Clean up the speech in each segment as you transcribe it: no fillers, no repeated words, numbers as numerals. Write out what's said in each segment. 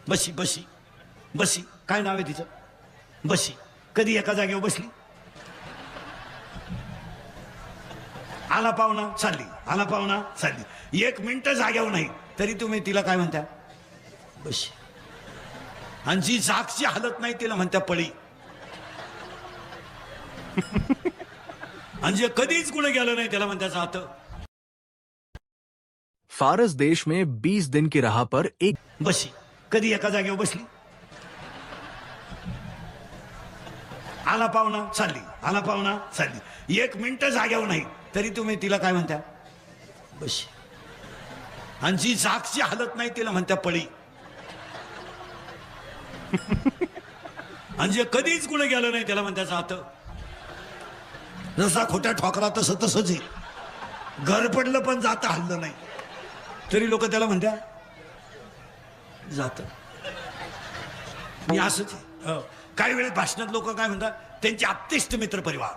बशी बशी बशी काय नाव आहे तिचं? बशी. कधी एका जागेवर बसली? आला पाहुणा चालली, आला पाहुणा चालली. 1 मिनिट जागेवर नाही तरी तुम्ही तिला काय म्हणता? बशी. आणि जी जागची हालत नाही तिला म्हणत्या पळी. आणि जे कधीच कुठे गेलं नाही त्याला म्हणत्या जात. फारस देश में 20 दिन की राह पर एक बशी. कधी एका जागेवर बसली? आला पाहुणा चालली, आला पाहुणा चालली. 1 मिनिट जागेवर नाही तरी तुम्ही तिला काय म्हणता? बशी. आणि जी जागची हालत नाही तिला म्हणत्या पळी. आणि जे कधीच कुठे गेलं नाही त्याला म्हणत्या जात. जसा खोट्या ठोकरा तसं तसंच आहे. घर पडलं पण जात हल्लं नाही तरी लोक त्याला म्हणत्या जात. मी असंच आहे. काही वेळेस भाषणात लोक काय म्हणतात? त्यांचे आप्तेष्ट मित्र परिवार.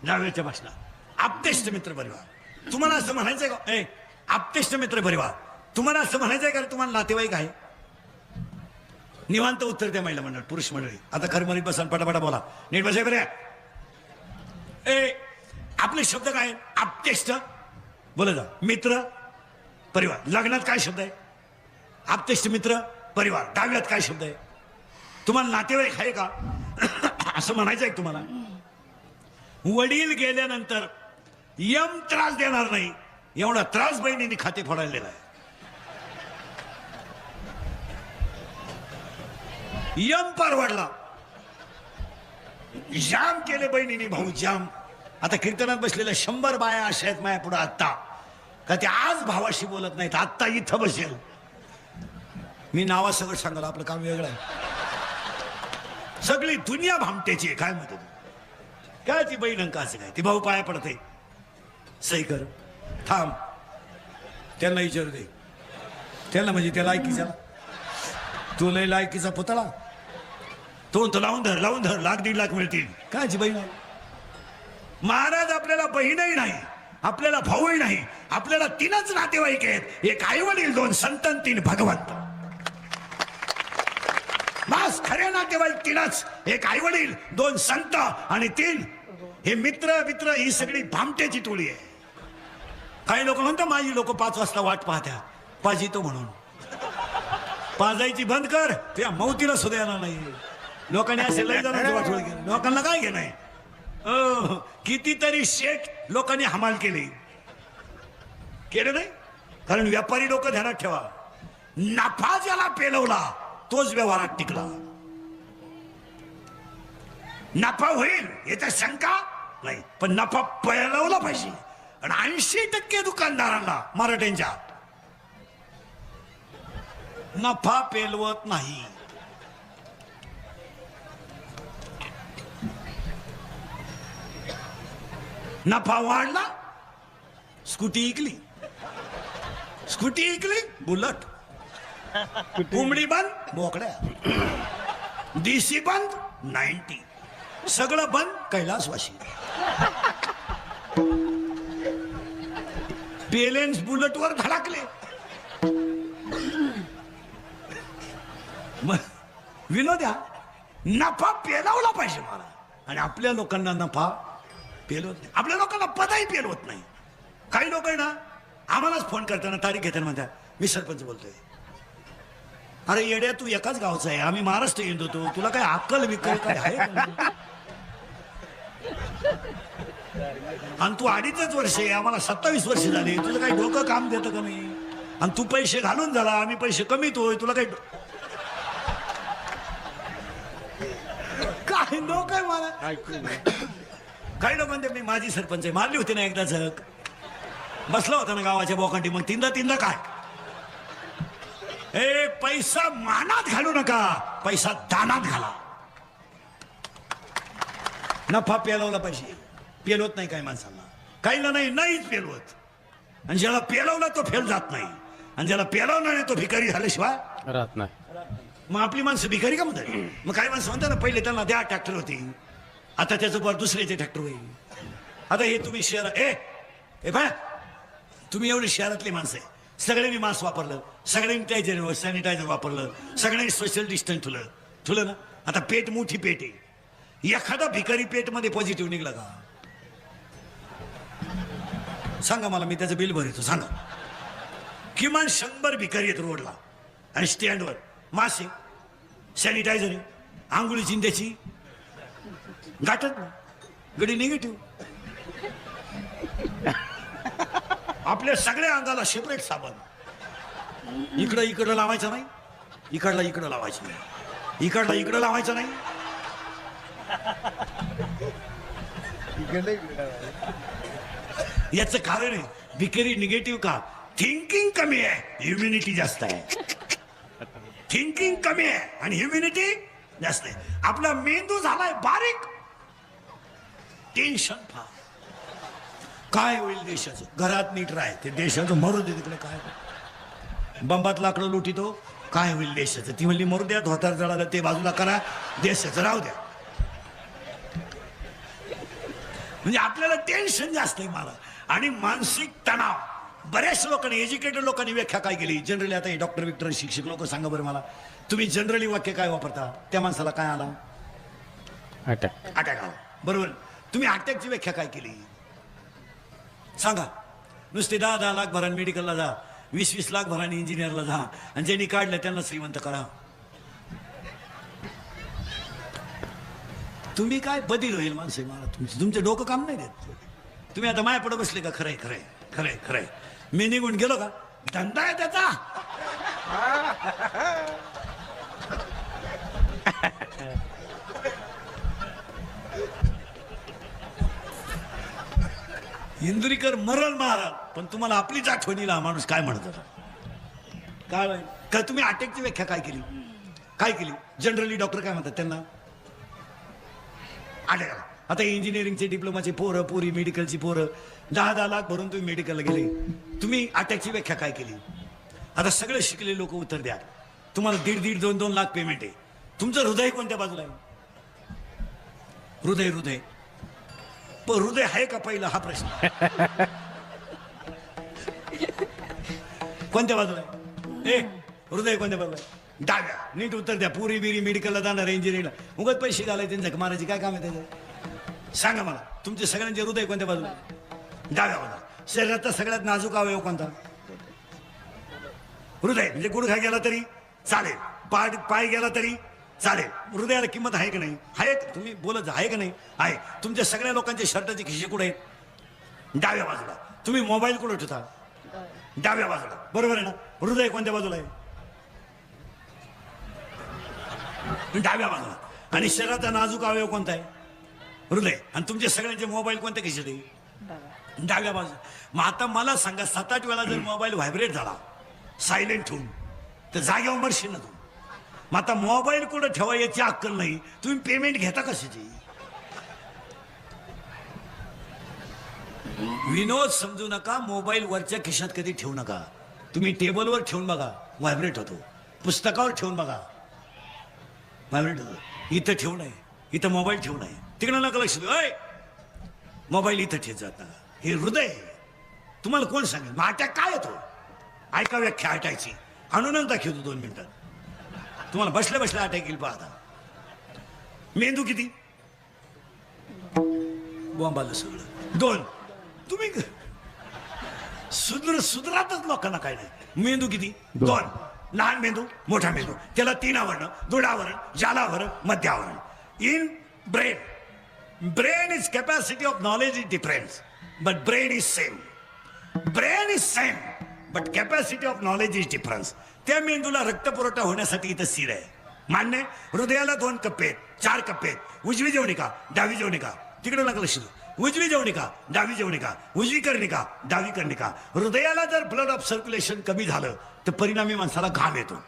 दहाव्याच्या भाषणात आप्तेष्ट मित्र परिवार. तुम्हाला असं म्हणायचंय का? आप्तेष्ट मित्र परिवार तुम्हाला असं म्हणायचंय का? तुम्हाला नातेवाईक आहे? निवांत उत्तर द्या महिला मंडळ, पुरुष मंडळी. आता खरं म्हणत बसा, पटापटा बोला. नीट बसाय बरे. आपले शब्द काय? आप्तेष्ट बोला जा. मित्र परिवार. लग्नात काय शब्द आहे? आप्तेष्ट मित्र परिवार. दहाव्यात काय शब्द आहे? तुम्हाला नातेवाईक आहे का? असं म्हणायचं आहे तुम्हाला? वडील गेल्यानंतर यम त्रास देणार नाही एवढा त्रास बहिणीने खाते फोडायलेला आहे. यम परवडला. जाम केले बहिणीने भाऊ जाम. आता कीर्तनात बसलेल्या 100 बाया अशा आहेत माया पुढे आत्ता का ते आज भावाशी बोलत नाहीत. आत्ता इथं बसेल. मी नावासकट सांगाल आपलं काम वेगळं आहे. सगळी दुनिया भामट्याची आहे. काय म्हणतो काय ती बहीण अंक असं काय? ती भाऊ पाया पडते. सही कर थांब. त्यांना विचारू दे. त्यांना म्हणजे त्या लायकीचा तू लय लायकीचा पुतळा तो लावून धर लावून धर. 1,00,000-1.5 लाख मिळतील. कायची बहीण आहे? महाराज आपल्याला बहीणही नाही, आपल्याला भाऊही नाही, आपल्याला 3च नातेवाईक आहेत. 1 आई वडील, 2 संत, 3 भगवंत. बस खरे नातेवाईक 3च. 1 आई वडील, 2 संत आणि 3 हे मित्र. मित्र ही सगळी भामट्याची टोळी आहे. काही लोक म्हणतात माझी लोक 5 वाजता वाट पाहत्या पाजितो म्हणून. पाजायची बंद कर. त्या मौतीला सुद्धा येणार नाही. लोकांनी असे लय जणांची वाटोळ केली. लोकांना काय घेणं आहे? कितीतरी शेख लोकांनी हमाल केले नाही. कारण व्यापारी लोक ध्यानात ठेवा, नफा ज्याला पेलवला तोच व्यवहारात टिकला. नफा होईल याचा शंका नाही, पण नफा पेलवला पाहिजे. आणि 80% दुकानदारांना मराठ्यांच्या नफा पेलवत नाही. नफा वाढला स्कूटी इकली, स्कूटी इकली बुलट. कोंबडी बंद बोकड्या, डीसी बंद 90, सगळं बंद कैलासवासी. बॅलेन्स बुलेट वर धडकले. विनोद्या नफा पेलवला पाहिजे मला. आणि आपल्या लोकांना नफा पेलवत नाही. आपल्या लोकांना पदही पेलवत नाही. काही लोक आहे ना आम्हालाच फोन करताना तारीख घेताना म्हणतात मी सरपंच बोलतोय. अरे येड्या तू एकाच गावचा आहे, आम्ही महाराष्ट्र येत होतो. तुला काय अक्कल विकल काय आहे? आणि तू 2.5 वर्ष आहे, आम्हाला 27 वर्ष झाले. तुझं काही डोकं काम देतं का नाही? आणि तू पैसे घालून झाला, आम्ही पैसे कमीतोय. तुला काही काय डोकं आहे मला? काही लोक म्हणते मी माझी सरपंच आहे. मारली होती ना एकदा झक. बसला होता ना गावाच्या बोकांडी. मग तीनदा काय? पैसा मानात घालू नका, पैसा दानात घाला. नफा पेलवला पाहिजे. पेलवत नाही काही माणसांना. काहीला नाहीच पेलवत. आणि ज्याला पेलवला तो फेल जात नाही. आणि ज्याला पेलवला नाही तो भिकारी झाल्याशिवाय राहत नाही. मग आपली माणसं भिकारी का म्हणतात? मग काही माणसं म्हणतात ना पहिले त्यांना द्या ट्रॅक्टर होती, आता त्याचं बर दुसऱ्याचे ट्रॅक्टर होईल. आता हे तुम्ही शहर तुम्ही एवढी शहरातली माणसं आहे, सगळ्यांनी मास्क वापरलं, सगळ्यांनी सॅनिटायझर वापरलं, सगळ्यांनी सोशल डिस्टन्स ठुलं ना. आता पेट मोठी पेट आहे, एखादा भिकारी पेट मध्ये पॉझिटिव्ह निघला का सांगा मला, मी त्याचं बिल भरतो. सांगा, किमान 100 भिकारी आहेत रोडला आणि स्टँडवर, मास्क आहे, सॅनिटायझर आहे, आंघोळी चिंध्याची गाठत ना, गडी निगेटिव्ह. आपल्या सगळ्या अंगाला सेपरेट साबण, इकडं लावायचं नाही, इकडं लावायचं नाही, इकडं लावायचं नाही. याचं कारण आहे भिकारी निगेटिव्ह का, थिंकिंग कमी आहे, ह्युमिनिटी जास्त आहे. थिंकिंग कमी आहे आणि ह्युमिनिटी जास्त आहे. आपला मेंदू झालाय बारीक, टेन्शन फार. काय होईल देशाचं, घरात नीट राह, ते देशाचं मरू दे तिकडे. काय बंबात लाकडं लुटितो, काय होईल देशाचं. ती म्हणली मरू द्या, धोतर जळालं ते बाजूला करा, देशाचं राहू द्या. म्हणजे आपल्याला टेन्शन जास्त आहे मला, आणि मानसिक तणाव. बऱ्याच लोकांनी, एज्युकेटेड लोकांनी व्याख्या काय केली जनरली. आता हे डॉक्टर विक्टर शिक्षक लोक सांगा बरं मला, तुम्ही जनरली वाक्य काय वापरता, त्या माणसाला काय आला, अटॅक आला, बरोबर. तुम्ही अटॅकची व्याख्या काय केली सांगा. नुसते 10-10 लाख भराने मेडिकलला जा, 20-20 लाख भराने इंजिनियरला जा, आणि ज्यांनी काढलं त्यांना श्रीमंत करा. तुम्ही काय बदल होईल माणसे मला, तुमचं डोकं काम नाही देत. तुम्ही आता माया पुढे बसले का, खरंय मी निघून गेलो का, धंदा आहे त्याचा. इंद्रिकर मरण महाराज, पण तुम्हाला आपलीच आठवणीला माणूस काय म्हणत होता. काय तुम्ही अटॅकची व्याख्या काय केली जनरली डॉक्टर काय म्हणतात त्यांना, अटॅक. आता इंजिनिअरिंगचे डिप्लोमाचे पोरं पोरी, मेडिकलची पोरं 10-10 लाख भरून तुम्ही मेडिकलला गेले, तुम्ही अटॅकची व्याख्या काय केली. आता सगळे शिकले लोक उत्तर द्या, तुम्हाला 1.5-1.5, 2-2 लाख पेमेंट आहे, तुमचं हृदय कोणत्या बाजूला आहे. हृदय पण हृदय आहे का पहिला हा प्रश्न. कोणत्या बाजूला आहे, हृदय कोणत्या बाजूला आहे, डाव्या. नीट उत्तर द्या. पुरी बिरी मेडिकलला जाणार, इंजिनिअरिंगला उगाच पैसे घालायचे, त्यांच्या मारायची काय काम आहे त्याचं. सांगा मला, तुमचे सगळ्यांचे हृदय कोणत्या बाजूला, डाव्या बाजूला. शरीराचा सगळ्यात नाजूक अवयव कोणता, हृदय. म्हणजे गुडघा गेला तरी चालेल, पाय गेला तरी चालेल. हृदयाला किंमत आहे का नाही, आहे. तुम्ही बोलत आहे का नाही, आहे. तुमच्या सगळ्या लोकांचे शर्टाचे खिशे कुठे आहेत, डाव्या बाजूला. तुम्ही मोबाईल कुठे ठेवता, डाव्या बाजूला, बरोबर आहे ना. हृदय कोणत्या बाजूला आहे, डाव्या बाजूला. आणि शरीराचा नाजूक अवयव कोणता आहे, हृदय. आणि तुमचे सगळ्यांचे मोबाईल कोणत्या खिशात आहे, डाव्या बाजूला. मग आता मला सांगा, 7-8 वेळा जर मोबाईल व्हायब्रेट झाला सायलेंट ठेवून, तर जागेवर मरशील ना तू. मग आता मोबाईल कुठं ठेवा याची अक्कल नाही, तुम्ही पेमेंट घेता कशाची. विनोद समजू नका, मोबाईल वरच्या खिशात कधी ठेवू नका. तुम्ही टेबलवर ठेवून बघा, व्हायब्रेट होतो. पुस्तकावर ठेवून बघा, व्हायब्रेट होतो. इथं ठेवू नये, इथं मोबाईल ठेवू नये, तिकडं नका लक्ष देऊ. मोबाईल इथं ठेवत जात नका. हे हृदय तुम्हाला कोण सांगेल. मग अटॅक काय येतो, ऐका व्याख्या अटॅकची. आणूनच दाखवतो 2 मिनिटात, तुम्हाला बसल्या बसल्या अटॅक येईल. पाहता मेंदू किती, बॉम्बाला सगळं 2. तुम्ही सुधरातच लोकांना काय नाही. मेंदू किती, 2. लहान मेंदू, मोठा मेंदू, त्याला 3 आवरण, दृढावरण, जालावरण, मध्यावरण. In brain is capacity of knowledge is difference, but brain is same. Brain is same but capacity of knowledge is difference. त्या मेंदूला रक्तपुरवठा होण्यासाठी इथं शिर आहे, मान्य. हृदयाला 2 कप्पे आहेत, 4 कप्पे आहेत. उजवी जवनिका, डावी जवनिका, तिकडे नका लक्ष देऊ. उजवी जवनिका, डावी जवनिका, उजवी कर्णिका, डावी कर्णिका. हृदयाला जर ब्लड ऑफ सर्क्युलेशन कमी झालं तर परिणामी माणसाला घाम येतो,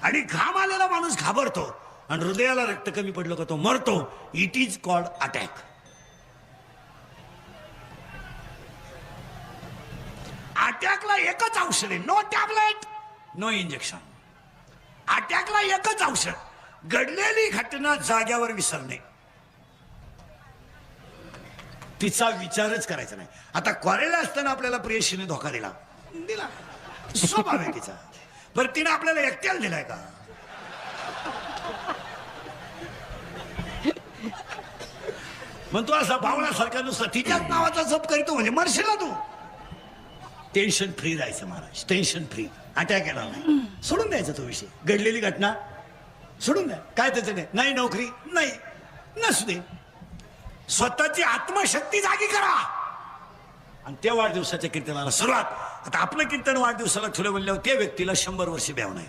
आणि घाम आलेला माणूस घाबरतो, आणि हृदयाला रक्त कमी पडलं का तो मरतो. It is called attack. अटॅकला एकच औषध आहे, नो टॅबलेट, नो इंजेक्शन. अटॅकला एकच औषध, घडलेली घटना जाग्यावर विसरणे. तिचा विचारच करायचा नाही. आता क्वारेला असताना आपल्याला प्रेयशीने धोका दिला स्वभाव आहे तिचा. बरं तिने आपल्याला एकट्याला दिलाय का? मग तू असा भावनासारखा नुसता तिच्याच नावाचा जप करीतो म्हणजे मरशील ना तू. टेन्शन फ्री राहायचं महाराज, टेन्शन फ्री. अटॅक येणार नाही, सोडून द्यायचा तो विषय. घडलेली घटना सोडून द्या, काय त्याचं नाही नोकरी नाही नसू दे. स्वतःची आत्मशक्ती जागी करा आणि त्या वाढदिवसाच्या कीर्तनाला सुरुवात. आता आपलं कीर्तन वाढदिवसाला ठुलं म्हणल्यावर त्या व्यक्तीला 100 वर्ष ब्याव नाही.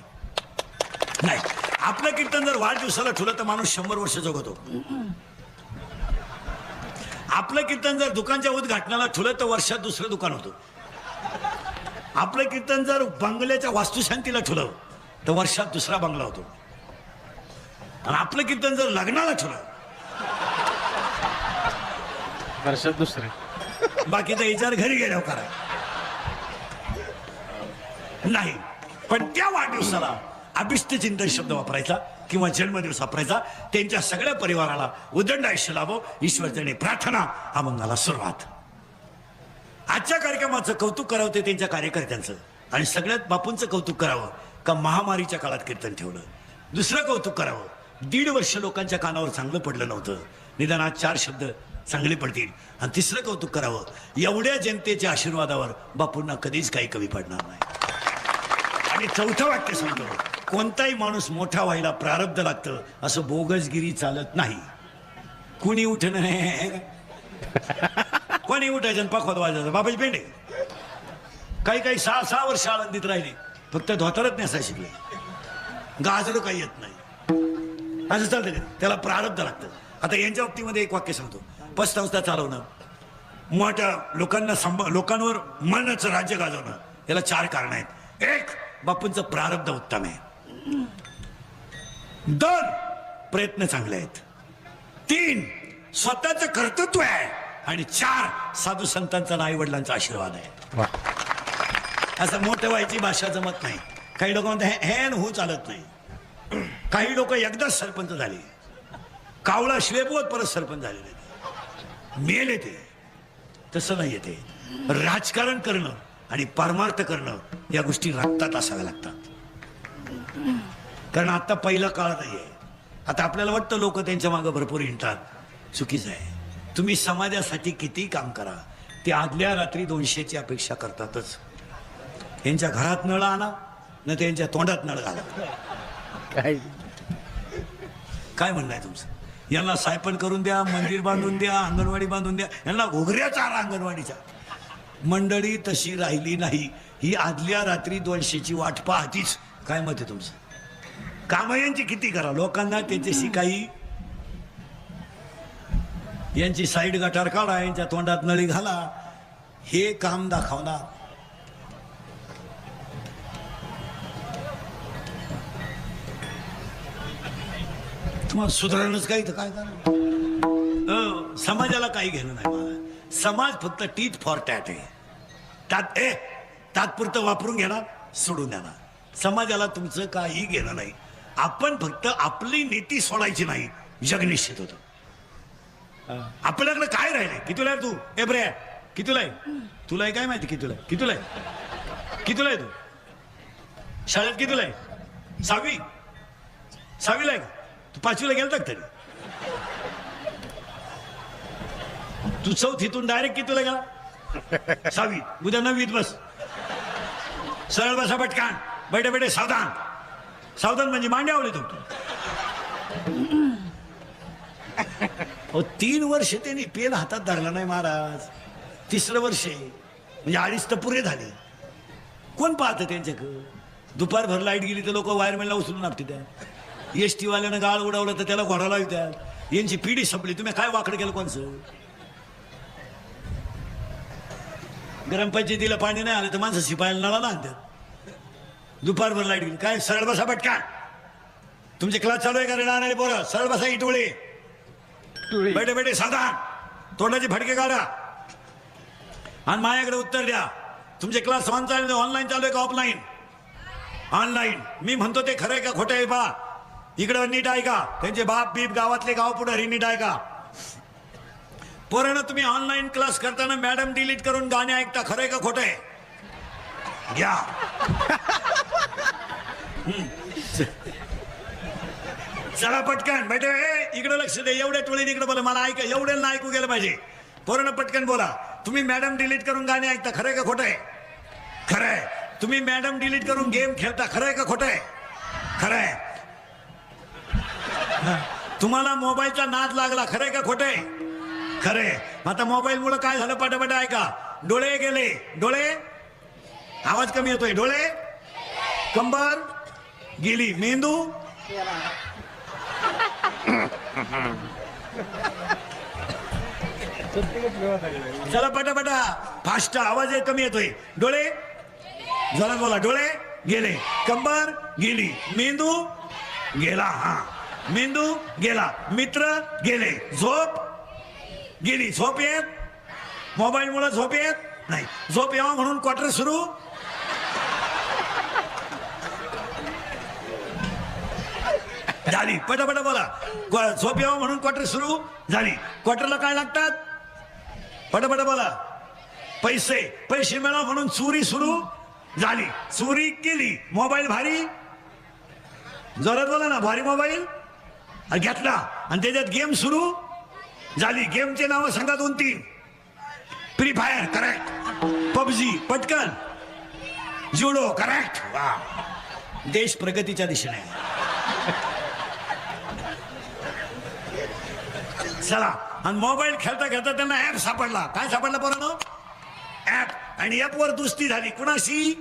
आपलं कीर्तन जर वाढदिवसाला ठुलं तर माणूस 100 वर्ष जगतो. आपलं कीर्तन जर दुकानच्या उद्घाटनाला ठुलं तर वर्षात दुसरं दुकान होतं. आपलं कीर्तन जर बंगल्याच्या वास्तुशांतीला ठुलं तर वर्षात दुसरा बंगला होतो. आणि आपलं कीर्तन जर लग्नाला ठुलं वर्षात दुसरे. बाकीचा विचार घरी गेल्यावर करा. नाही पण त्या वाढदिवसाला अभिष्ट चिंतन शब्द वापरायचा किंवा जन्मदिवस वापरायचा. त्यांच्या सगळ्या परिवाराला उदंड आयुष्य लाभो ईश्वरचरणी प्रार्थना. अभंगाला सुरुवात. आजच्या कार्यक्रमाचं कौतुक करावं ते त्यांच्या कार्यकर्त्यांचं. आणि सगळ्यात बापूंचं कौतुक करावं का महामारीच्या काळात कीर्तन ठेवलं. दुसरं कौतुक करावं 1.5 वर्ष लोकांच्या कानावर चांगलं पडलं नव्हतं, निदान आज 4 शब्द चांगले पडतील. आणि तिसरं कौतुक करावं एवढ्या जनतेच्या आशीर्वादावर बापूंना कधीच काही कमी पडणार नाही. आणि चौथं वाक्य सांगतो, कोणताही माणूस मोठा व्हायला प्रारब्ध लागतं असं बोगसगिरी चालत नाही. कुणी उठणं कोणी उठायचं पाखवत वाजायचं बाबाची पेंडे. काही 6 वर्ष आळंदीत राहिले, फक्त धोतरच नेसाय शिकले, गाजर काही येत नाही. असं चालतं का? त्याला प्रारब्ध लागतं. आता यांच्या बाबतीमध्ये एक वाक्य सांगतो, पतसंस्था चालवणं, मोठ्या लोकांवर मनाचं राज्य गाजवणं, याला 4 कारण आहेत. 1 बापूंचं प्रारब्ध उत्तम आहे. 2 प्रयत्न चांगले आहेत. 3 स्वतःचं कर्तृत्व आहे. आणि 4 साधू संतांचा आई वडिलांचा आशीर्वाद आहे. असं मोठं व्हायची भाषा जमत नाही. काही लोक म्हणतात हे हो चालत नाही. काही लोक एकदाच सरपंच झाले, कावळा शिवेपोत परत सरपंच झालेले मेले. ते तसं नाही. ते राजकारण करणं आणि परमार्थ करणं या गोष्टी रक्तात असाव्या लागतात. कारण आता पहिला काळ नाहीये. आता आपल्याला वाटतं लोक त्यांच्या मागं भरपूर हिंडतात, चुकीचं आहे. तुम्ही समाजासाठी किती काम करा, ते आदल्या रात्री 200ची अपेक्षा करतातच. यांच्या घरात नळ आणा न त्यांच्या तोंडात नळ घाला. काय म्हणणं आहे तुमचं? यांना सायपण करून द्या, मंदिर बांधून द्या, अंगणवाडी बांधून द्या, यांना घोगऱ्या चारा अंगणवाडीच्या. मंडळी तशी राहिली नाही. ही आदल्या रात्री 200ची वाट पाहतीच. काय मत आहे तुमचं? काम यांची किती करा, लोकांना त्याच्याशी काही यांची साईड गटार काढा, यांच्या तोंडात नळी घाला, हे काम दाखवणार. तुम्हाला सुधारणच काही तर काय करा. समाजाला काही घेणं नाही मला. समाज फक्त टीट फॉर टॅट आहे. तात्पुरतं वापरून घेणार, सोडून देणार. समाजाला तुमचं काही घेणं नाही. आपण फक्त आपली नीती सोडायची नाही, जग निश्चित होतं. आपल्याकडे काय राहिले? कितीला आहे तू? एब्रे कितीला आहे? तुला काय माहिती कितीला आहे? कितीला आहे? कितीला आहे तू? शाळेत कितीला आहे? 6वीला आहे का? तू 5वीला गेलता का तरी? तू 4थीतून डायरेक्ट कितीला गेला? 6वी. उद्या 9वीत बस. सरळ बसा पटकान. बैठे बैठे सावधान. सावधान म्हणजे मांडी आवडे तू. 3 वर्ष त्यांनी पेन हातात धरला नाही महाराज. 3रं वर्ष म्हणजे 2.5 तर पुरे झाले. कोण पाहतं त्यांच्याकडं? दुपारभर लाईट गेली तर लोक वायरमॅनला उचलून आपटी द्या. एसटी वाल्यानं गाळ उडवलं तर त्याला घोडा लावत्यात. यांची पिढी संपली. तुम्ही काय वाकडं केलं कोणचं? ग्रामपंचायतीला पाणी नाही आलं तर माणसं शिपायला नळाला आणतात. दुपारभर लाईट गेली काय? सरळ बसा पटका. तुमचे क्लास चालू आहे का रे नाणारे पोरं? सरळ बसा. इटोळे बैठे बैठे साधा तोंडाचे फडके काढा आणि माझ्याकडे उत्तर द्या. तुमचे क्लास ऑनलाईन चालू आहे का ऑफलाईन? ऑनलाईन. मी म्हणतो ते खरं आहे का खोटं आहे बा? इकडं नीट आहे का? त्यांचे बाप बीप गावातले गाव पुढे नीट आहे का? पोरांनो तुम्ही ऑनलाईन क्लास करताना मॅडम डिलीट करून गाणे ऐकता, खरंय का खोटंय? घ्या. चला पटकन बैठे. इकडे लक्ष दे. एवढ्या टोळीने इकडे बोला. मला ऐका, एवढ्यांना ऐकू गेलं पाहिजे. पोरांनो पटकन बोला. तुम्ही मॅडम डिलीट करून गाणे ऐकता, खरंय का खोटंय? खरंय. तुम्ही मॅडम डिलीट करून गेम खेळता, खरंय का खोटंय? खरंय. तुम्हाला मोबाईलचा नाद लागला, खरंय का खोटंय? खरंय. आता मोबाईल मुळे काय झालं? पटापट ऐका. डोळे गेले. डोळे, आवाज कमी येतोय. डोळे, कंबर गेली, मेंदू चला पटापटा फास्ट, आवाज कमी येतोय. डोळे, जरा बोला. डोळे गेले, कंबर गेली, मेंदू गेला. हा, मेंदू गेला, मित्र गेले, झोप गेली. झोप येत, मोबाईल मुळे झोप येत नाही. झोप यावा म्हणून क्वार्टर सुरू. झाली. पटापट बोला. झोप यावा म्हणून क्वार्टर सुरू झाली. क्वार्टरला काय लागतात? पटापट बोला. पैसे. पैसे मिळावा म्हणून चोरी सुरू झाली. चोरी केली. मोबाईल भारी, जोरात बोला ना. भारी मोबाईल घेतला आणि त्याच्यात गेम सुरू झाली. गेमचे नाव सांगा 2-3. Free fire, correct. पबजी, पटकन. जुडो, करेक्ट. वा, देश प्रगतीच्या दिशेने. चला. आणि मोबाईल खेळता खेळता त्यांना ऍप सापडला. काय सापडला पोरांनो? ऍप. आणि ऍप वर दुस्ती झाली. कुणाशी?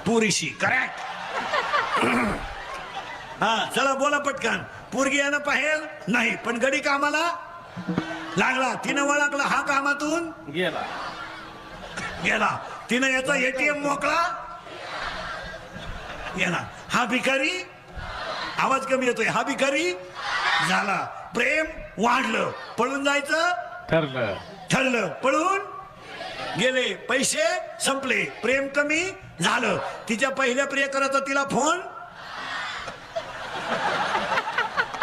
पुरीशी, करेक्ट. हा, चला बोला पटकन. पोरगी यानं पाहेल नाही, पण गडी कामाला लागला. तिनं ओळखला, हा कामातून गेला. गेला. तिनं याचा एटीएम मोकळा गेला. हा भिकारी, आवाज कमी येतोय. हा भिकारी झाला. प्रेम वाढलं. पळून जायचं ठरलं. ठरलं. पळून गेले. पैसे संपले. प्रेम कमी झालं. तिच्या पहिल्या प्रियकराचा तिला फोन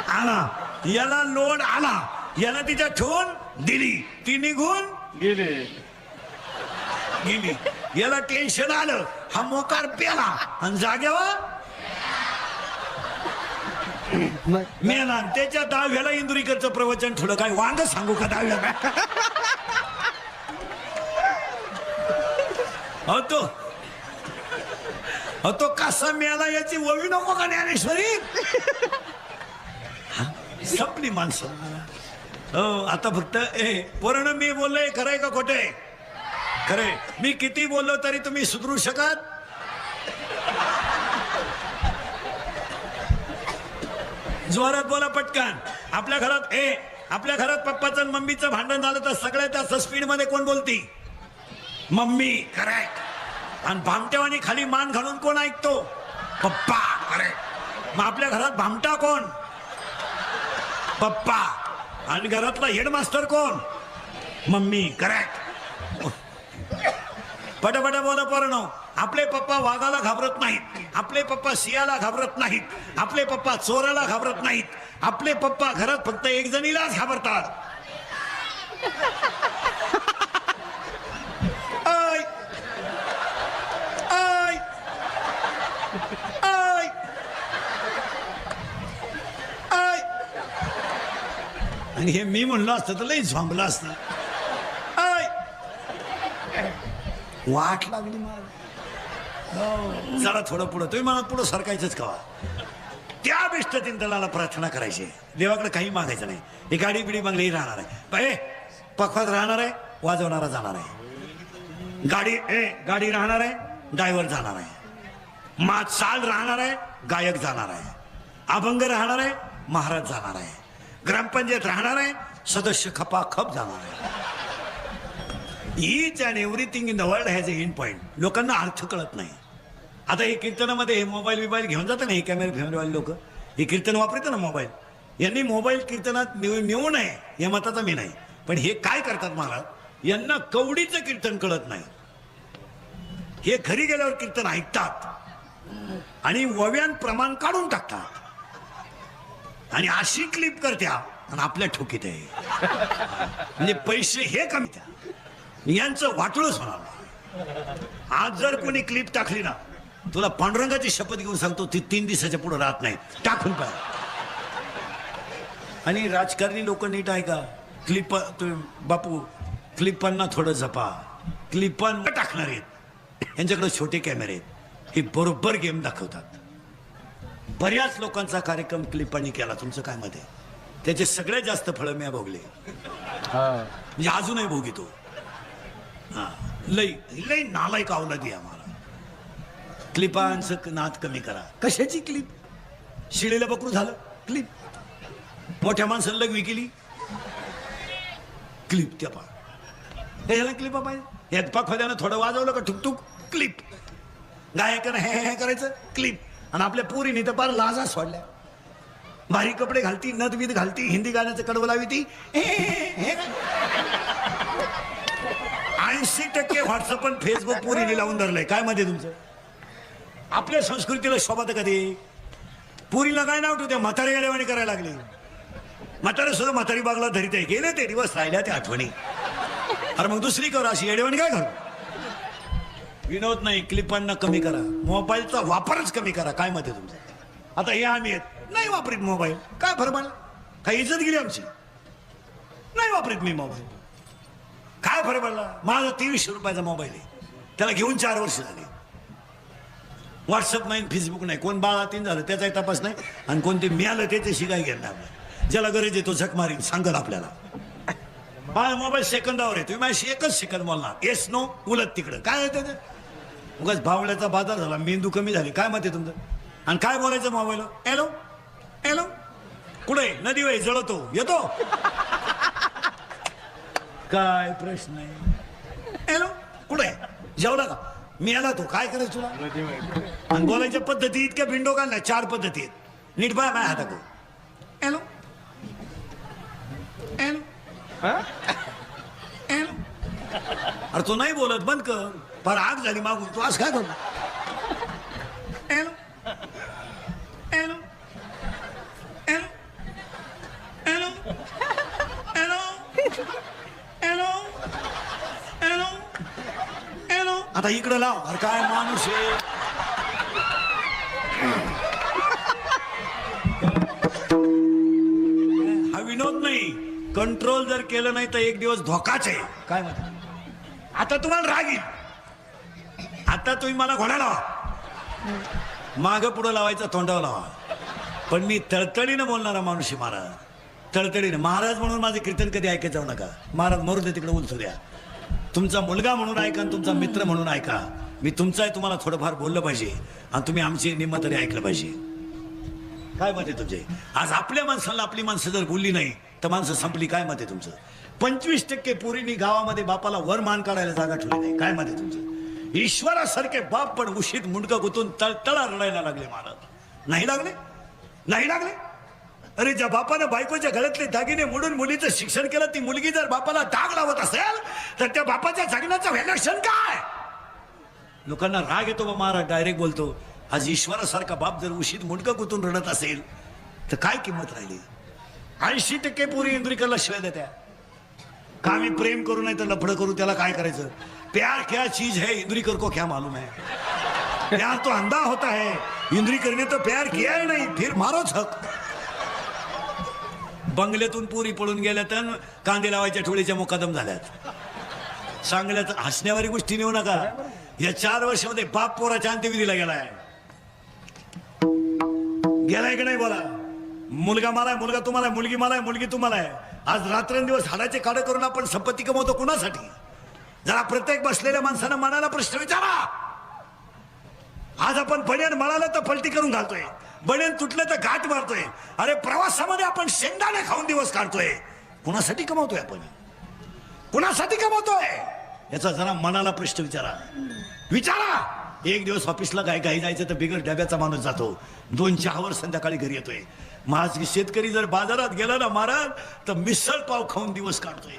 आला. याला लोड आला. याला तिच्या ठेवून दिली. ती निघून गेले. गेली. याला टेन्शन आलं. हा मोकार पेला आणि जाग्यावर मेला. त्याच्या दहाव्याला इंदुरीकरचं प्रवचन ठेवलं. काय वांग सांगू का? दहाव्या तो कसा मेला याची ओवी नको का ज्ञानेश्वरी? संपली माणसं. हो, आता फक्त पोरांनो मी बोललोय, खरंय का खोटंय? खरंय. मी किती बोललो तरी तुम्ही सुधरू शकत? जोरात बोला पटकन. आपल्या घरात पप्पाचं आणि मम्मीचं भांडण झालं तर सगळ्यात जास्त स्पीड मध्ये कोण बोलती? Mummy, correct. आणि भामट्यावानी खाली मान घालून कोण ऐकतो? पप्पा, करेक्ट. मग आपल्या घरात भामटा कोण? पप्पा. आणि घरातला हेडमास्टर कोण? Mummy, correct. पटापटा बोला पोरांनो. आपले पप्पा वाघाला घाबरत नाहीत. आपले पप्पा सिंहाला घाबरत नाहीत. आपले पप्पा चोराला घाबरत नाहीत. आपले पप्पा घरात फक्त एक जणीलाच घाबरतात. I I I I. आणि हे मी म्हणलो असतं तर लई झोंबलं असतं. आय, वाट लागली मला. जरा थोडं पुढं. तुम्ही मला पुढं सरकायचंच का? त्या बिष्टतीन दलाला प्रार्थना करायची. देवाकडे काही मागायचं नाही. ही गाडी बिडी बंगली राहणार आहे. पखवात राहणार आहे, वाजवणारा जाणार आहे. गाडी राहणार आहे, ड्रायव्हर जाणार आहे. चाल राहणार आहे, गायक जाणार आहे. अभंग राहणार आहे, महाराज जाणार आहे. ग्रामपंचायत राहणार आहे, सदस्य खपाखप जाणार आहे. Each and everything in the world has A and point. लोकांना अर्थ कळत नाही. आता हे कीर्तनामध्ये हे मोबाईल घेऊन जातं ना, हे कॅमेरा फेमरेवाले लोक, हे कीर्तन वापरतात ना मोबाईल. यांनी मोबाईल कीर्तनात नेऊ नये या मताचा मी नाही. पण हे काय करतात महाराज, यांना कवडीचं कीर्तन कळत नाही. हे घरी गेल्यावर कीर्तन ऐकतात आणि वव्यान प्रमाण काढून टाकतात आणि अशी क्लिप करत्या आणि आपल्या ठोकीत आहे. म्हणजे पैसे हे कमी द्या, यांचं वाटोळच होणार. आज जर कोणी क्लिप टाकली ना, तुला पांडुरंगाची शपथ घेऊन सांगतो, ती 3 दिवसाच्या पुढे राहत नाही. टाकून पाहिजे. आणि राजकारणी लोक नीट आहे का? क्लिप बापू क्लिपांना थोडं जपा. क्लिपांना टाकणार आहेत, यांच्याकडे छोटे कॅमेरे आहेत, हे बरोबर गेम दाखवतात. बऱ्याच लोकांचा कार्यक्रम क्लिपांनी केला. तुमचं काय मत आहे? त्याचे सगळ्यात जास्त फळं मी भोगले, म्हणजे अजूनही भोगितो. हा, लई लई नालायक अवलादी आम्हाला. क्लिपांचं नाद कमी करा. कशाची क्लिप? शिळेला बकरू झालं क्लिप, मोठ्या माणसाला लघवी केली क्लिप. त्या पा ह्याला क्लिपा पाहिजे. यात पाखोद्यानं थोडं वाजवलं का ठुकठुक क्लिप. गायकानं हे करायचं क्लिप. आणि आपल्या पोरीने तर फार लाजा सोडल्या. भारी कपडे घालती, नदवीत घालती, हिंदी गाण्याचं कडवं लावी ती. 80% व्हॉट्सअप आणि फेसबुक पोरीने लावून धरलंय. काय मध्ये तुमचं? आपल्या संस्कृतीला शोभा तर कधी पुरीला काय नाव ठेवते? म्हातारी गेल्यावाणी करायला लागली. म्हातारे सुद्धा म्हातारी बागला धरीत आहे. गेले ते दिवस, राहिल्या त्या आठवणी. अरे मग दुसरी कर अशी येडेवाणी काय करू? विनोद नाही, क्लिपांना कमी करा. मोबाईलचा वापरच कमी करा. काय मत आहे तुमचं? आता हे आम्ही नाही वापरीत मोबाईल. काय फरक पडला? काही इज्जत गेली आमची? नाही वापरीत मी मोबाईल. काय फरक पडला? माझा 2300 रुपयाचा मोबाईल आहे, त्याला घेऊन 4 वर्ष झाली. व्हॉट्सअप नाही, फेसबुक नाही. कोण बाळातीन झालं त्याचाही तपास नाही, आणि कोणते मिळालं त्याच्याशी काय घेणार नाही. ज्याला गरज आहे तो झक मारीन, सांगत आपल्याला. माझा मोबाईल सेकंदावर आहे. तुम्ही माझ्याशी 1 सेकंद बोलणार, येस नो उलट तिकडं. काय आहे त्याचं? उगाच भावल्याचा बाजार झाला, मेंदू कमी झाली. काय मत आहे तुमचं? आणि काय बोलायचं मोबाईल? हॅलो हॅलो, कुठे? नदी वय जळतो येतो. काय प्रश्न आहे? हॅलो कुठे? जेवला का? मी आला. तो काय करायचं तुला? आणि बोलायच्या पद्धती इतक्या भिंडो का नाही? 4 पद्धती आहेत. नीट बाय माझ्या हातात. Hello hello hello. अरे तो नाही बोलत, बंद कर. फार आग झाली मागून. तू आज काय करू? Hello hello hello hello hello hello hello hello. आता इकडं लाव. अरे काय माणूस आहे. हा विनोद नाही. कंट्रोल जर केलं नाही तर एक दिवस धोकाच आहे. काय म्हणता? आता तुम्हाला राग येईल. आता तुम्ही मला घोडा लावा, मागं पुढं लावायचा, तोंडावर लावा. पण मी तळतळीनं बोलणारा माणूस आहे महाराज. तळतळीनं महाराज म्हणून माझे कीर्तन कधी ऐकत जाऊ नका. महाराज मरू दे तिकडे, उलसू द्या. तुमचा मुलगा म्हणून ऐका आणि तुमचा मित्र म्हणून ऐका. मी तुमचा आहे, तुम्हाला थोडंफार बोललं पाहिजे, आणि तुम्ही आमची निम्म तरी ऐकलं पाहिजे. काय मत आहे तुमचे? आज आपल्या माणसाला आपली माणसं जर बोलली नाही तर माणसं संपली. काय मत आहे तुमचं? 25% पोरींनी गावामध्ये बापाला वर मान काढायला जागा ठेवली नाही. काय मत आहे तुमचं? ईश्वरासारखे बाप पण उशीत मुंडका गुतून तळतळा रडायला लागले महाराज. नाही लागले? नाही लागले? अरे ज्या बापानं बायकोच्या गळ्यातले दागिने मोडून मुलीचं शिक्षण केलं, ती मुलगी जर बापाला दाग लावत असेल तर त्या बापाच्या जगण्याचं व्हॅल्युएशन काय? लोकांना राग येतो बा महाराज. डायरेक्ट बोलतो. आज ईश्वरासारखा बाप जर उशीत मुंडका गुतून रडत असेल तर काय किंमत राहिली? 80% पोरी इंद्रिकरला शिवाय देत्या. का मी प्रेम करू नाही तर लफडं करू, त्याला काय करायचं? प्यार क्या चीज है इंद्रिकर को क्या मालूम है? प्यार तो अंधा होता है, इंद्रिकर ने तो प्यार किया ही नाही, फिर मारो छक. बंगल्यातून पुरी पळून गेल्या तर कांदे लावायच्या ठोळीच्या मुकादम झाल्यात. सांगल्यात हसण्यावारी गोष्टी नेऊ नका. या 4 वर्षामध्ये बाप पोराच्या अंत्यविधीला गेलाय. गेलाय की नाही बोला? मुलगा मला आहे, मुलगा तुम्हाला आहे, मुलगी मला आहे, मुलगी तुम्हाला आहे. आज रात्रंदिवस हाडाचे काढे करून आपण संपत्ती कमवतो कुणासाठी? जरा प्रत्येक बसलेल्या माणसानं मनाला प्रश्न विचारा. आज आपण बनियान मळालं तर पलटी करून घालतोय, बनियान तुटलं तर घाट मारतोय. अरे प्रवासामध्ये आपण शेंगदाणे खाऊन दिवस काढतोय. कुणासाठी कमवतोय आपण? कुणासाठी कमवतोय? याचा जरा मनाला प्रश्न विचारा. विचारा. एक दिवस ऑफिसला घाई जायचं तर बिगर डब्याचा माणूस जातो. 2 चहावर संध्याकाळी घरी येतोय. माझ शेतकरी जर बाजारात गेला ना महाराज तर मिसळ पाव खाऊन दिवस काढतोय.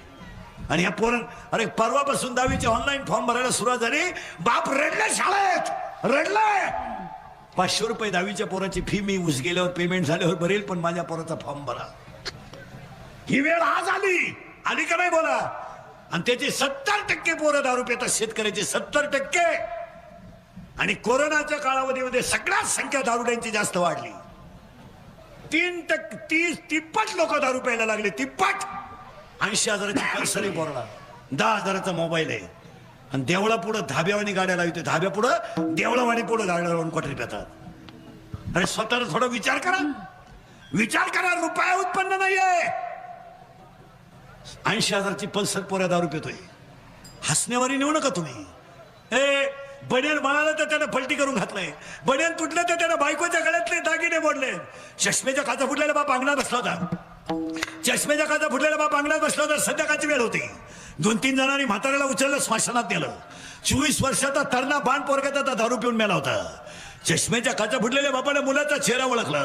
आणि या पोरण, अरे परवापासून 10वीचे ऑनलाईन फॉर्म भरायला सुरुवात झाली. बाप रडले शाळेत, रडलाय. 500 रुपये 10वीच्या पोराची फी मी ऊस गेल्यावर पेमेंट झाल्यावर भरेल, पण माझ्या पोराचा फॉर्म भरा. ही वेळ आज आली का नाही बोला. आणि त्याचे 70% पोरं दारू पितात, शेतकऱ्याचे 70%. आणि कोरोनाच्या कालावधीमध्ये सगळ्यात संख्या दारुड्यांची जास्त वाढली. 30-33 लोक दारू प्यायला लागले. 33. 80,000ची पल्सर आहे पोराला, 10,000चा मोबाईल आहे. आणि देवळा पुढं धाब्यावानी गाड्या लावते, धाब्या पुढं देवळावानी पुढं गाड्या लावून क्वाटरी पितात. अरे स्वतःला थोडा विचार करा. रुपया उत्पन्न नाहीये. 80,000ची पल्सर पोऱ्या दारू पितोय. हसण्यावारी नेऊ नका तुम्ही. बनियन म्हणाला तर त्यानं पलटी करून घातलंय. बनियन तुटलं तर त्यानं बायकोच्या गळ्यातले दागिने मोडले. चष्मेच्या काचा फुटलेला बाप अंगणात बसला होता. संध्याकाळची वेळ होती. 2-3 जणांनी म्हाताऱ्याला उचललं, स्मशानात नेलं. 24 वर्षाचा तरणा बाण पोरग्याचा दारू पिऊन मेला होता. चष्मेच्या काचा फुटलेल्या बापाने मुलाचा चेहरा ओळखला.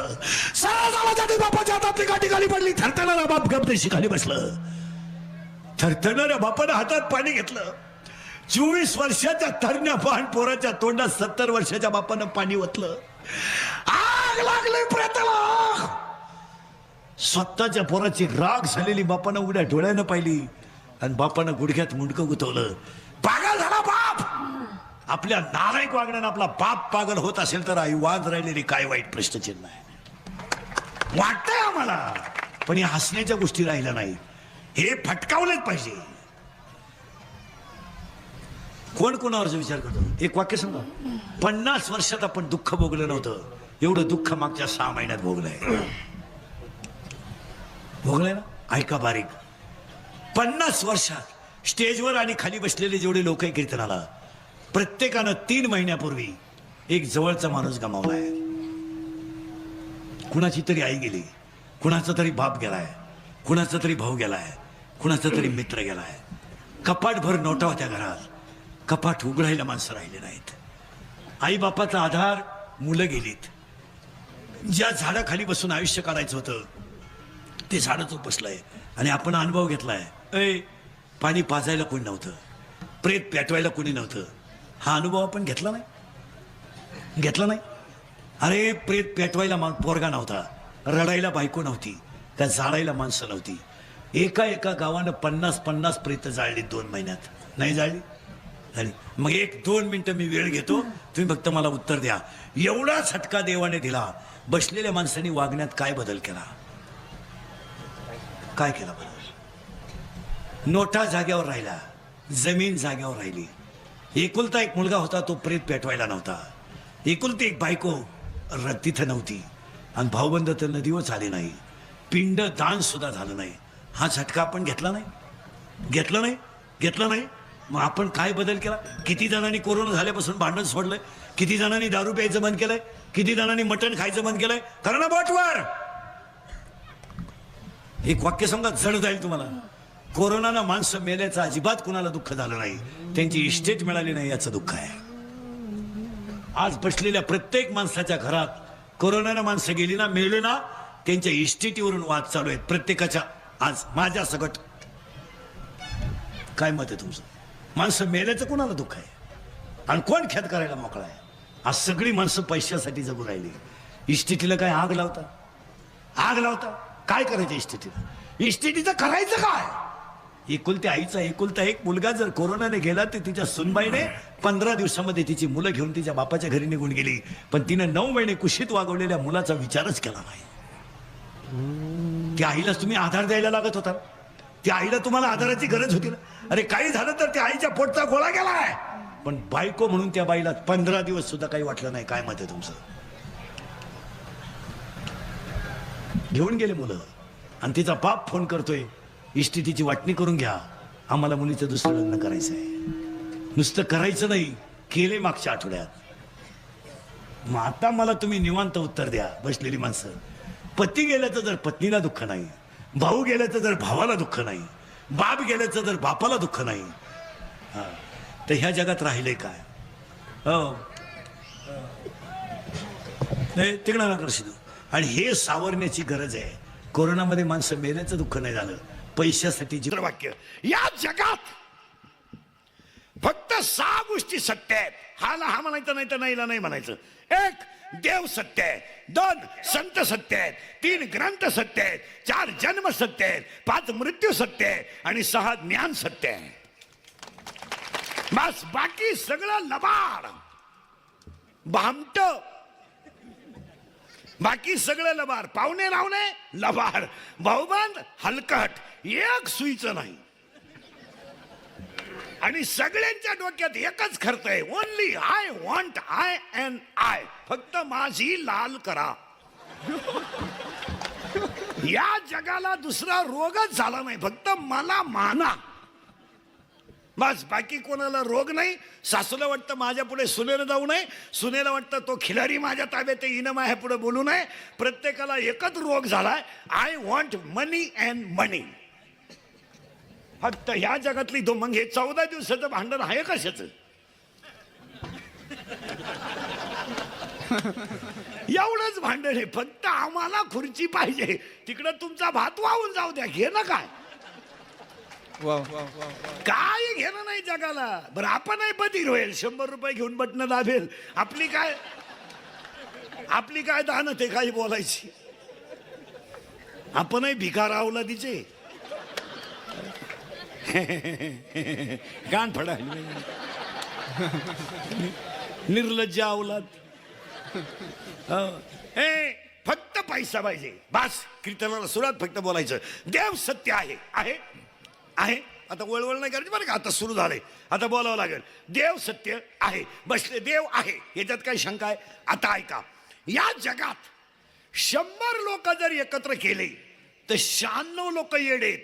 बापाच्या हातातली काठी खाली पडली. थरथरणारा बाप गपदेशी खाली बसलं. थरथरणाऱ्या बापानं हातात पाणी घेतलं. 24 वर्षाच्या तरण्या बाण पोराच्या तोंडात 70 वर्षाच्या बापानं पाणी ओतलं. आग लागली प्रेताला. स्वतःच्या पोराची राग झालेली बापानं उघड्या डोळ्यानं पाहिली. आणि बापानं गुडघ्यात मुंडकं गुतवलं. पागल झाला बाप. आपल्या नालायक वागण्यानं आपला बाप पागल होत असेल तर आई वाद राहिलेली काय वाईट प्रश्नचिन्ह आहे. वाटतंय आम्हाला, पण या हसण्याच्या गोष्टी राहिल्या नाही. हे फटकावलेच पाहिजे. कोण कोणावरचा विचार करतो. एक वाक्य सांगा. 50 वर्षात आपण दुःख भोगलं नव्हतं एवढं दुःख मागच्या 6 महिन्यात भोगलंय ना. ऐका बारीक. 50 वर्षात स्टेजवर आणि खाली बसलेले जेवढे लोक आहे कीर्तनाला, प्रत्येकानं 3 महिन्यापूर्वी एक जवळचा माणूस गमावलाय. कुणाची तरी आई गेली, कुणाचा तरी बाप गेलाय, कुणाचा तरी भाऊ गेलाय, कुणाचा तरी मित्र गेलाय. कपाटभर नोटा होत्या घरात. कपाट उघडायला माणसं राहिले नाहीत. आई बापाचा आधार, मुलं गेलीत. ज्या झाडाखाली बसून आयुष्य काढायचं होतं ते झाडच उपसलंय. आणि आपण अनुभव घेतलाय. पाणी पाजायला कोणी नव्हतं, प्रेत पेटवायला कोणी नव्हतं. हा अनुभव आपण घेतला नाही. अरे प्रेत पेटवायला पोरगा नव्हता, रडायला बायको नव्हती, का जाळायला माणसं नव्हती. एका गावानं 50 प्रेत जाळली 2 महिन्यात. नाही जाळली? मग 1-2 मिनिटं मी वेळ घेतो, तुम्ही फक्त मला उत्तर द्या. एवढा झटका देवाने दिला, बसलेल्या माणसांनी वागण्यात काय बदल केला? काय केला बदल? नोटा जाग्यावर राहिला, जमीन जाग्यावर राहिली. एकुलता एक मुलगा होता, तो प्रेत पेटवायला नव्हता. एकुलती एक बायको तिथं नव्हती. आणि भाऊबंद तर नदीवर आले नाही. पिंड दान सुद्धा झालं नाही. हा झटका आपण घेतला नाही. मग आपण काय बदल केला? किती जणांनी कोरोना झाल्यापासून भांडण सोडलंय, किती जणांनी दारू प्यायचं बंद केलंय, किती जणांनी मटण खायचं बंद केलंय. करा ना बोटवर. एक वाक्य सांगा, जड जाईल तुम्हाला. कोरोनानं माणसं मेल्याचं अजिबात कुणाला दुःख झालं नाही. त्यांची इस्टेट मिळाली नाही याचं दुःख आहे. आज बसलेल्या प्रत्येक माणसाच्या घरात कोरोनानं माणसं गेली ना, मेले ना, त्यांच्या इस्टेटीवरून वाद चालू आहेत प्रत्येकाच्या. आज माझ्या सगट काय मत आहे तुमचं? माणसं मेल्याचं कोणाला दुःख आहे? आणि कोण ख्यात करायला मोकळा आहे? आज सगळी माणसं पैशासाठी जगू राहिली. इस्टेटीला काय आग लावता? काय करायचं इस्टेटीला? इस्टेटीचं करायचं काय? एकुलत्या आईचा एकुलता एक मुलगा जर कोरोनाने गेला तर तिच्या सुनबाईने 15 दिवसामध्ये तिची मुलं घेऊन तिच्या बापाच्या घरी निघून गेली. पण तिने 9 महिने कुशीत वागवलेल्या मुलाचा विचारच केला नाही. त्या आईला तुम्ही आधार द्यायला लागत होता. त्या आईला तुम्हाला आधाराची गरज होती ना. अरे काही झालं तर त्या आईच्या पोटचा गोळा गेलाय. पण बायको म्हणून त्या बाईला 15 दिवस सुद्धा काही वाटलं नाही. काय मत आहे तुमचं? घेऊन गेले मुलं. आणि तिचा बाप फोन करतोय, इस्टेटीची वाटणी करून घ्या, आम्हाला मुलीचं दुसरं लग्न करायचं आहे. नुसतं करायचं नाही, केले मागच्या आठवड्यात. मग आता मला तुम्ही निवांत उत्तर द्या. बसलेली माणसं, पती गेल्याचं जर पत्नीला दुःख नाही, भाऊ गेल्याचं जर भावाला दुःख नाही, बाप गेल्याचं जर बापाला दुःख नाही, तर ह्या जगात राहिले काय? नाही तिकडं नका शिदू. आणि हे सावरण्याची गरज आहे. कोरोनामध्ये माणसं मेल्याचं दुःख नाही झालं, पैशासाठी. वाक्य, या जगात फक्त 6 गोष्टी सत्य आहेत. हाला हा म्हणायचं, नाही तर नाहीला नाही म्हणायचं. एक, देव सत्य आहे. दोन, संत सत्य आहेत. तीन, ग्रंथ सत्य आहेत. चार, जन्म सत्य आहेत. पाच, मृत्यू सत्य आहे. आणि सहा, ज्ञान सत्य आहे. बस, बाकी सगळं लबाड, भामट, बाकी सगळं लबाड. पाहुणे रावणे लबाड, भाऊबंद हलकट, एक सुईचं नाही. आणि सगळ्यांच्या डोक्यात एकच खर्च आहे, only I want, I and I. फक्त माझी लाल करा. या जगाला दुसरा रोगच झाला नाही, फक्त मला माना. बस, बाकी कोणाला रोग नाही. सासूला वाटतं माझ्या पुढे सुनेला जाऊ नये, सुनेला वाटतं तो खिलारी माझ्या ताब्यात हिनं माझ्या पुढे बोलू नये. प्रत्येकाला एकच रोग झालाय, आय वॉन्ट मनी अँड मनी. फक्त ह्या जगातली दो. मग हे 14 दिवसाचं भांडण आहे कशाच? एवढंच भांडण आहे. फक्त आम्हाला खुर्ची पाहिजे, तिकडं तुमचा भात वाहून जाऊ द्या, घे ना. काय काय घेणं नाही जगाला. बरं, आपणही बधीर होईल, 100 रुपये घेऊन बटणं दाबेल. आपली काय दान ते काही बोलायची. आपणही भिकार अवलादीचे. कान फडा निर्लज्ज अवलाद. फक्त पैसा पाहिजे, बस. कीर्तनाला सुरुवात फक्त बोलायचं, देव सत्य आहे. आहे आहे. आता वळवळ नाही करायची बरं का. आता सुरू झालंय, आता बोलावं लागेल. देव सत्य आहे, बसले देव आहे, याच्यात काही शंका आहे? आता ऐका, या जगात 100 लोक जर एकत्र केले तर 96 लोक येडेत.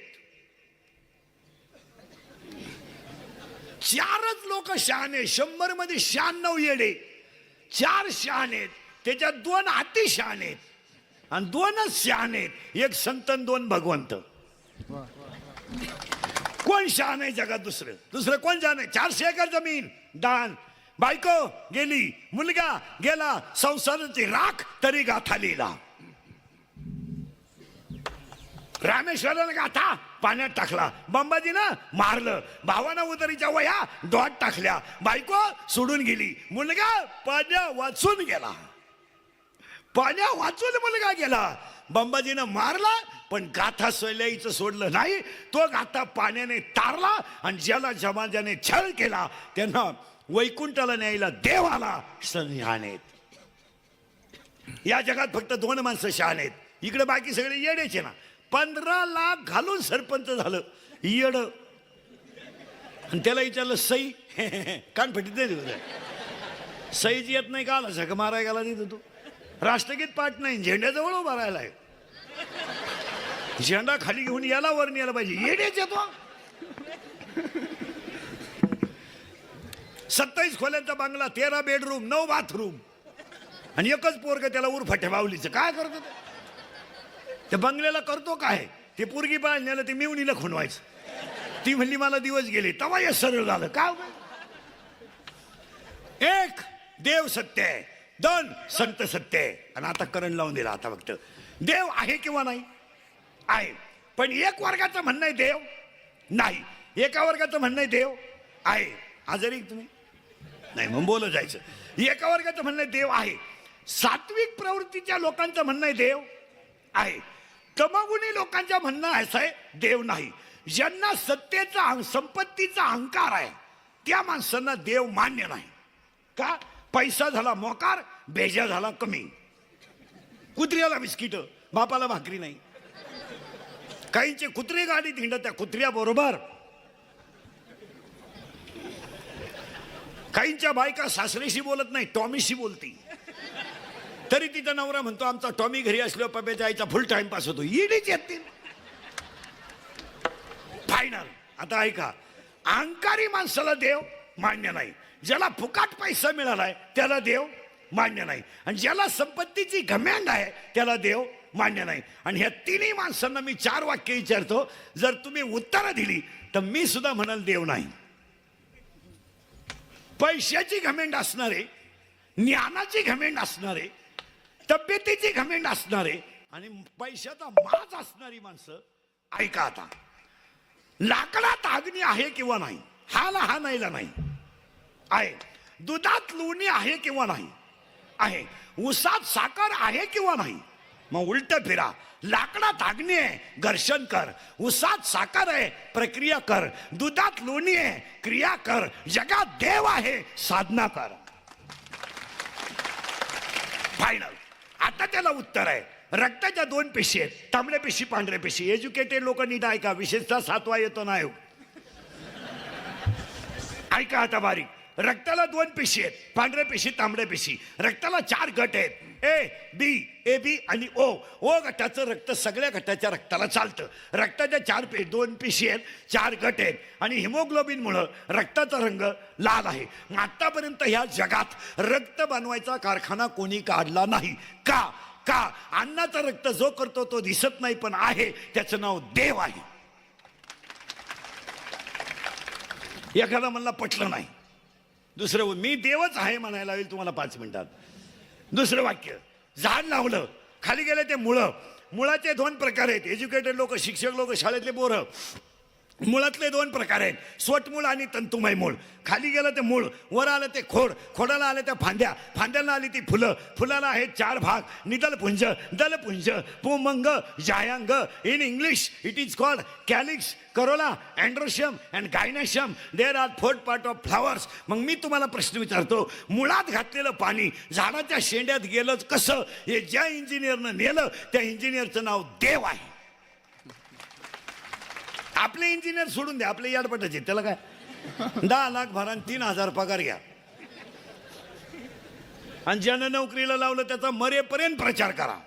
4च लोक शहाणे. 100 मध्ये 96 येडे, 4 शहाणे, त्याच्यात 2 अति शहाणे आणि 2च शहाणे. एक संत, 2 भगवंत. कोण शहाण आहे जगात? दुसरं कोण शहाण आहे? 400 एकर जमीन दान, बायको गेली, मुलगा गेला, संसाराची राख तरी गाथा लिहिला. रामेश्वरानं गाथा पाण्यात टाकला, बंबाजीनं मारलं, भावानं उदरीच्या वया डोहात टाकल्या, बायको सोडून गेली, मुलगा पाण्या वाचून गेला. पाण्या वाचून मुलगा गेला. बंबाजीनं मारला, पण गाथा सोल्याईचं सोडलं नाही. तो गाथा पाण्याने तारला आणि ज्याला समाजाने छळ केला त्यांना वैकुंठाला न्यायला देव आला. शहाणे आहेत. या जगात फक्त 2 माणसं शहाणे आहेत. इकडे बाकी सगळे येडेचे ना. 15 लाख घालून सरपंच झालं येड. आणि त्याला विचारलं सई, कान फटीत नाही. सईची येत नाही का? आला झक मारायला गेला तिथं. तू राष्ट्रगीत पाठ नाही, झेंड्याजवळ उभा राहिलाय. झेंडा खाली घेऊन याला वर न्यायला पाहिजे. येडेच येतो. 27 खोल्यांचा बंगला, 13 बेडरूम, 9 बाथरूम आणि एकच पोरग त्याला उरफाट्या बावलीचं. काय करतो ते? त्या बंगल्याला करतो काय? ते पोरगी पाहिजे ते मिवणीला खुणवायचं. ती म्हणली मला दिवस गेले, तवा हे सरळ झालं. काय? 1 देव सत्य आहे, 2 संत सत्य आहे. आणि आता करण लावून दिला. आता फक्त देव आहे किंवा नाही? आहे. पण एक वर्गाचं म्हणणं आहे देव नाही, एका वर्गाचं म्हणणं आहे देव आहे. आजारी तुम्ही नाही, मग बोलत जायचं. एका वर्गाचं म्हणणं आहे देव आहे. सात्विक प्रवृत्तीच्या लोकांचं म्हणणं आहे देव आहे. तमगुणी लोकांच्या म्हणणं असं आहे देव नाही. ज्यांना सत्तेचा, संपत्तीचा अहंकार आहे त्या माणसांना देव मान्य नाही. का? पैसा झाला मोकार, बेजा झाला कमी. कुत्र्याला बिस्किट, बापाला भाकरी नाही. काहींचे कुत्रे गाडीत हिंडत, त्या कुत्र्या बरोबर. काहींच्या बायका सासरेशी बोलत नाही, टॉमीशी बोलती. तरी तिचा नवरा म्हणतो आमचा टॉमी घरी असल्यावर पप्याच्या आईचा फुल टाइमपास होतो. येडीच येतील. फायनल. आता ऐका, अहंकारी माणसाला देव मान्य नाही. ज्याला फुकाट पैसा मिळालाय त्याला देव मान्य नाही. आणि ज्याला संपत्तीची घमंड आहे त्याला देव मान्य नाही. आणि ह्या 3ही माणसांना मी 4 वाक्य विचारतो, जर तुम्ही उत्तरं दिली तर मी सुद्धा म्हणाल देव नाही. पैशाची घमेंड असणारे, ज्ञानाची घमेंड असणारे, तब्येतीची घमेंड असणारे आणि पैशाचा माज असणारी माणसं, ऐका आता. लाकडात अग्नी आहे किंवा नाही? हाला हा नाहीला नाही आहे. दुधात लोणी आहे किंवा नाही? आहे. उसात साखर आहे किंवा नाही? मग उलट फिरा. लाकडात अग्नी आहे, घर्षण कर. उसात साखर आहे, प्रक्रिया कर. दुधात लोणी आहे, क्रिया कर. जगात देव आहे, साधना कर. फायनल. आता त्याला उत्तर आहे. रक्ताच्या 2 पेशी आहेत, तांबड्या पेशी, पांढऱ्या पेशी. एज्युकेटेड लोक नीट ऐका, विशेषतः 7वा येतो ना आयोग. ऐका आता बारीक. रक्ताला 2 पेशी आहेत, पांढऱ्या पेशी, तांबड्या पेशी. रक्ताला 4 गट आहेत, ए बी आणि ओ. ओ गटाचं रक्त सगळ्या गटाच्या रक्ताला चालतं. रक्ताच्या 2 पेशी आहेत, 4 गट आहेत. आणि हिमोग्लोबिनमुळं रक्ताचा रंग लाल आहे. आतापर्यंत ह्या जगात रक्त बनवायचा कारखाना कोणी काढला नाही. का? अन्नाचं रक्त जो करतो तो दिसत नाही, पण आहे, त्याचं नाव देव आहे. एखादा म्हणला पटलं नाही. दुसरं, मी देवच आहे म्हणायला होईल तुम्हाला 5 मिनिटात. दुसरं वाक्य, झाड लावलं, खाली गेलं ते मुळं. मुळाचे 2 प्रकार आहेत. एज्युकेटेड लोक, शिक्षक लोक, शाळेतले पोरं. मुळातले 2 प्रकार आहेत, स्वटमूळ आणि तंतुमय मूळ. खाली गेलं ते मूळ, वर आलं ते खोड, खोडाला आल्या त्या फांद्या, फांद्याला आली ती फुलं. फुलाला आहेत 4 भाग, निदलपुंज, दलपुंज, पुमंग, जायांग. In English it is called calyx, corolla, androecium and gynoecium. There are 4 part of flowers. मग मी तुम्हाला प्रश्न विचारतो, मुळात घातलेलं पाणी झाडाच्या शेंड्यात गेलं कसं? हे ज्या इंजिनियरनं नेलं त्या इंजिनियरचं नाव देव आहे. आपले इंजिनियर सोडून द्या, आपले याडपटाचे. त्याला काय 10 लाख भरा, 3,000 पगार घ्या. आणि ज्यानं नोकरीला लावलं त्याचा मरेपर्यंत प्रचार करा.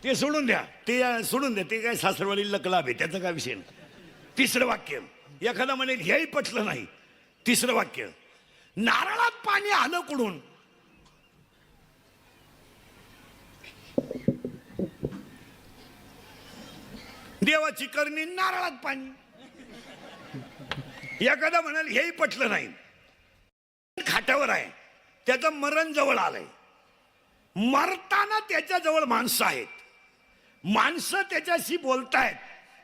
ते सोडून द्या, ते काय सासरवाडी लकलाभ आहे, त्याचा काय विषय नाही. 3रं वाक्य, एखादा म्हणेल हेही पटलं नाही. 3रं वाक्य, नारळात पाणी आलं कुठून? देवाची करणी, नारळात पाणी. एखादा म्हणाल हेही पटलं नाही. खाटावर आहे, त्याचं मरण जवळ आलंय. मरताना त्याच्या जवळ माणसं आहेत, माणसं त्याच्याशी बोलतायत,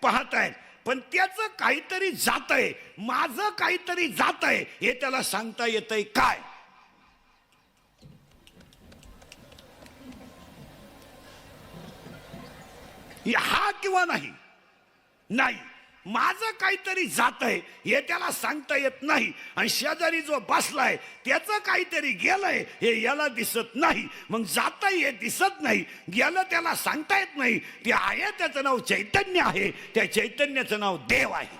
पाहतायत, पण त्याचं काहीतरी जात आहे, माझं काहीतरी जात आहे, हे त्याला सांगता येतंय काय? हा किंवा नाही? नाही. माझं काहीतरी जात आहे हे त्याला सांगता येत नाही. आणि शेजारी जो बसलाय त्याचं काहीतरी गेलंय हे याला दिसत नाही. मग जात हे दिसत नाही, गेलं त्याला सांगता येत नाही. ते आहे, त्याचं नाव चैतन्य आहे. त्या चैतन्याचं नाव देव आहे.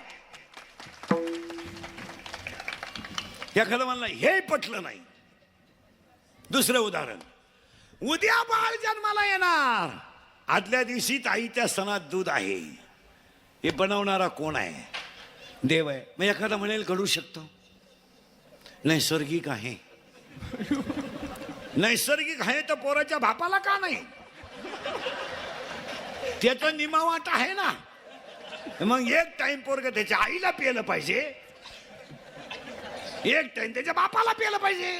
एखादं म्हणलं हे पटलं नाही. दुसरं उदाहरण, उद्या बाळ जन्माला येणार, आदल्या दिवशी आईच्या सणात दूध आहे. हे बनवणारा कोण आहे? देव आहे. मग एखादा म्हणेल घडू शकतो, नैसर्गिक आहे. नैसर्गिक आहे तर पोराच्या बापाला का नाही? त्याचा निमावाट आहे ना. मग एक टाइम पोरग त्याच्या आईला प्यायला पाहिजे, एक टाइम त्याच्या बापाला प्यायला पाहिजे.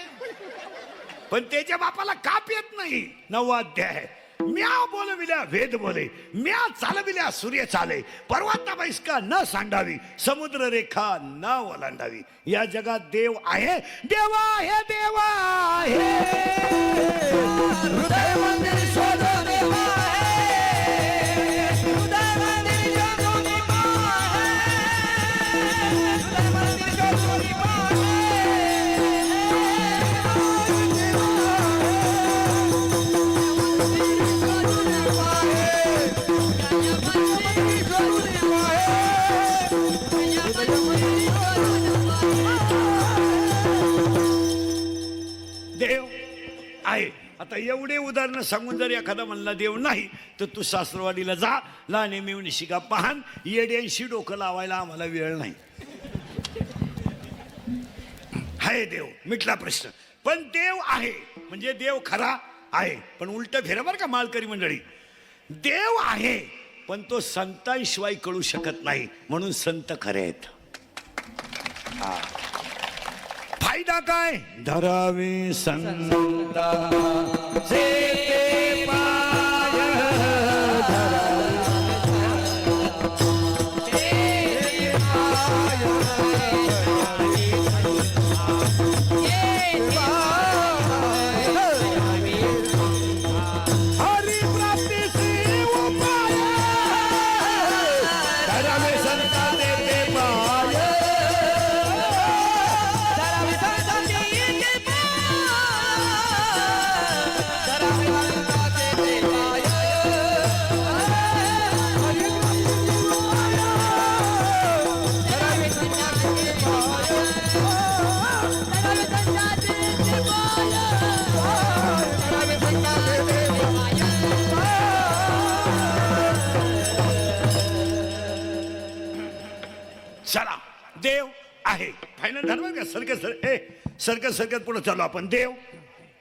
पण त्याच्या बापाला का पियत नाही? 9वा अध्याय. म्या बोलविल्या वेद बोले, म्या चालविल्या सूर्य चाले. पर्वता बैसका न सांडावी, समुद्र रेखा न ओलांडावी. या जगात देव आहे, देवा आहे, देवा आहे. हृदय मंदिर शोधून देव आहे. आता एवढे उदाहरणं सांगून जर एखादा म्हणला देव नाही, तर तू सासरवाडीला जा, लहाने मिळून शिका पाहन. येड्यांशी डोकं लावायला आम्हाला वेळ नाही. आहे देव, मिटला प्रश्न. पण देव आहे म्हणजे देव खरा आहे. पण उलट फेरा बरं का माळकरी मंडळी. देव आहे पण तो संतांशिवाय कळू शकत नाही, म्हणून संत खरे आहेत. फायदा काय? धरावे संता फायनल झालं का सरकत पुढे चालू आपण. देव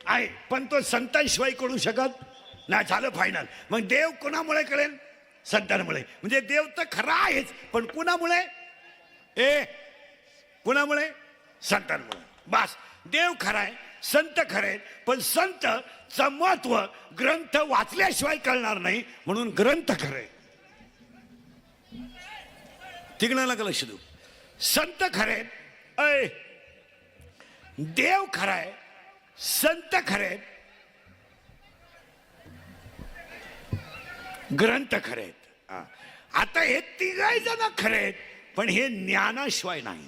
आहे पण तो संतांशिवाय कळू शकत नाही. झालं फायनल. मग देव कोणामुळे कळेल? संतांमुळे. म्हणजे देव तर खरा आहेच पण कुणामुळे? कुणामुळे? संतांमुळे. बस देव खरा आहे, संत खरे, पण संतचं महत्व ग्रंथ वाचल्याशिवाय कळणार नाही म्हणून ग्रंथ खरे. तिघणाला का लक्ष देऊ? संत खरे, देव खराय, संत खरे, ग्रंथ खरेत. आता हे तिघही जण खरेत पण हे ज्ञानाशिवाय नाही.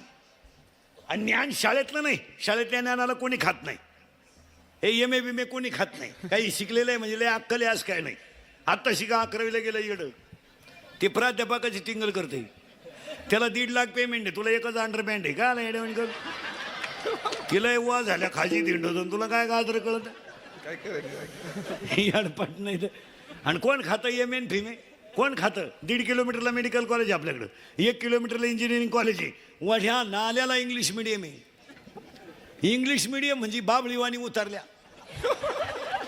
आणि ज्ञान शाळेतलं नाही. शाळेतल्या ज्ञानाला कोणी खात नाही. हे MA BMA कोणी खात नाही. काही शिकलेलं आहे म्हणजे लय अक्कल आज काय नाही. आता शिका 11वीला गेलं येडं ते प्राध्यापकाची टिंगल करते. त्याला 1.5 लाख पेमेंट आहे, तुला एकच अंडरपॅन्ट आहे का? येडवण कर. तिला वा झाल्या खाजी दिंडो तुला काय गाजर कळत अडपट नाही. आणि कोण खातं MA आणि FIMA? कोण खातं? 1.5 किलोमीटरला मेडिकल कॉलेज आहे आपल्याकडं, 1 किलोमीटरला इंजिनिअरिंग कॉलेज आहे. वढ्या नाल्याला इंग्लिश मिडियम आहे. इंग्लिश मिडियम म्हणजे बाबळीवाणी उतरल्या.